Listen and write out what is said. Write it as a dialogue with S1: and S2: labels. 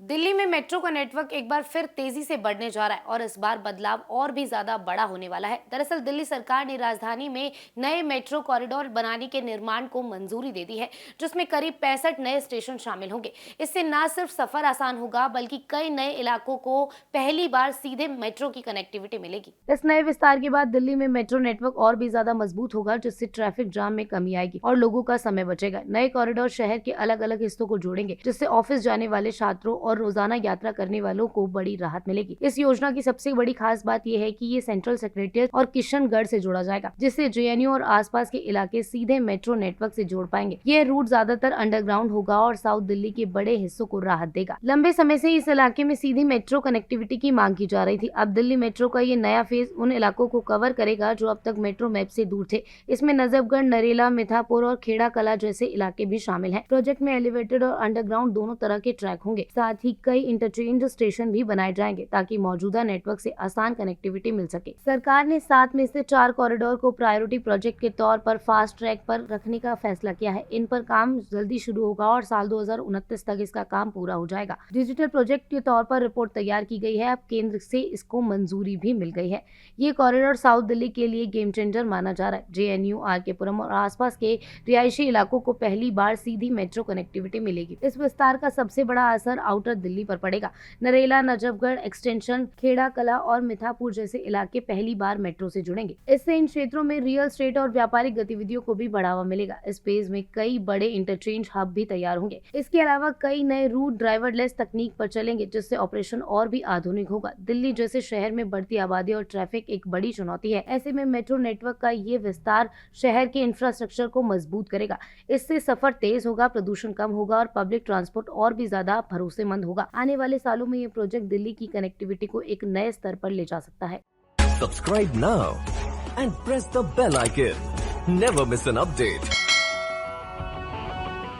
S1: दिल्ली में मेट्रो का नेटवर्क एक बार फिर तेजी से बढ़ने जा रहा है और इस बार बदलाव और भी ज्यादा बड़ा होने वाला है। दरअसल दिल्ली सरकार ने राजधानी में नए मेट्रो कॉरिडोर बनाने के निर्माण को मंजूरी दे दी है, जिसमें करीब 65 नए स्टेशन शामिल होंगे। इससे न सिर्फ सफर आसान होगा, बल्कि कई नए इलाकों को पहली बार सीधे मेट्रो की कनेक्टिविटी मिलेगी। इस नए विस्तार के बाद दिल्ली में मेट्रो नेटवर्क और भी ज्यादा मजबूत होगा, जिससे ट्रैफिक जाम में कमी आएगी और लोगों का समय बचेगा। नए कॉरिडोर शहर के अलग अलग हिस्सों को जोड़ेंगे, जिससे ऑफिस जाने वाले छात्रों और रोजाना यात्रा करने वालों को बड़ी राहत मिलेगी। इस योजना की सबसे बड़ी खास बात यह है कि ये सेंट्रल सेक्रेटेरिएट और किशनगढ़ से जोड़ा जाएगा, जिससे जेएनयू और आसपास के इलाके सीधे मेट्रो नेटवर्क से जोड़ पाएंगे। ये रूट ज्यादातर अंडरग्राउंड होगा और साउथ दिल्ली के बड़े हिस्सों को राहत देगा। लंबे समय से इस इलाके में सीधी मेट्रो कनेक्टिविटी की मांग की जा रही थी। अब दिल्ली मेट्रो का ये नया फेज उन इलाकों को कवर करेगा जो अब तक मेट्रो मैप से दूर थे। इसमें नजफगढ़, नरेला, मिठापुर और खेड़ा कला जैसे इलाके भी शामिल हैं। प्रोजेक्ट में एलिवेटेड और अंडरग्राउंड दोनों तरह के ट्रैक होंगे। साथ ही कई इंटरचेंज स्टेशन भी बनाए जाएंगे ताकि मौजूदा नेटवर्क से आसान कनेक्टिविटी मिल सके। सरकार ने 7 में से 4 कॉरिडोर को प्रायोरिटी प्रोजेक्ट के तौर पर फास्ट ट्रैक पर रखने का फैसला किया है। इन पर काम जल्दी शुरू होगा और साल 2029 तक इसका काम पूरा हो जाएगा। डिजिटल प्रोजेक्ट के तौर पर रिपोर्ट तैयार की गई है। अब केंद्र से इसको मंजूरी भी मिल गई है। ये कॉरिडोर साउथ दिल्ली के लिए गेम चेंजर माना जा रहा है। जेएनयू, आरके पुरम और आसपास के रिहायशी इलाकों को पहली बार सीधी मेट्रो कनेक्टिविटी मिलेगी। इस विस्तार का सबसे बड़ा असर आउटर दिल्ली पर पड़ेगा। नरेला, नजफगढ़ एक्सटेंशन, खेड़ा कला और मिठापुर जैसे इलाके पहली बार मेट्रो से जुड़ेंगे। इससे इन क्षेत्रों में रियल एस्टेट और व्यापारिक गतिविधियों को भी बढ़ावा मिलेगा। इस फेज में कई बड़े इंटरचेंज हब भी तैयार होंगे। इसके अलावा कई नए रूट ड्राइवरलेस तकनीक पर चलेंगे, जिससे ऑपरेशन और भी आधुनिक होगा। दिल्ली जैसे शहर में बढ़ती आबादी और ट्रैफिक एक बड़ी चुनौती है। ऐसे में मेट्रो नेटवर्क का ये विस्तार शहर के इंफ्रास्ट्रक्चर को मजबूत करेगा। इससे सफर तेज होगा, प्रदूषण कम होगा और पब्लिक ट्रांसपोर्ट और भी ज्यादा भरोसेमंद होगा। आने वाले सालों में ये प्रोजेक्ट दिल्ली की कनेक्टिविटी को एक नए स्तर पर ले जा सकता है।
S2: Subscribe now and press the bell icon. Never miss an update.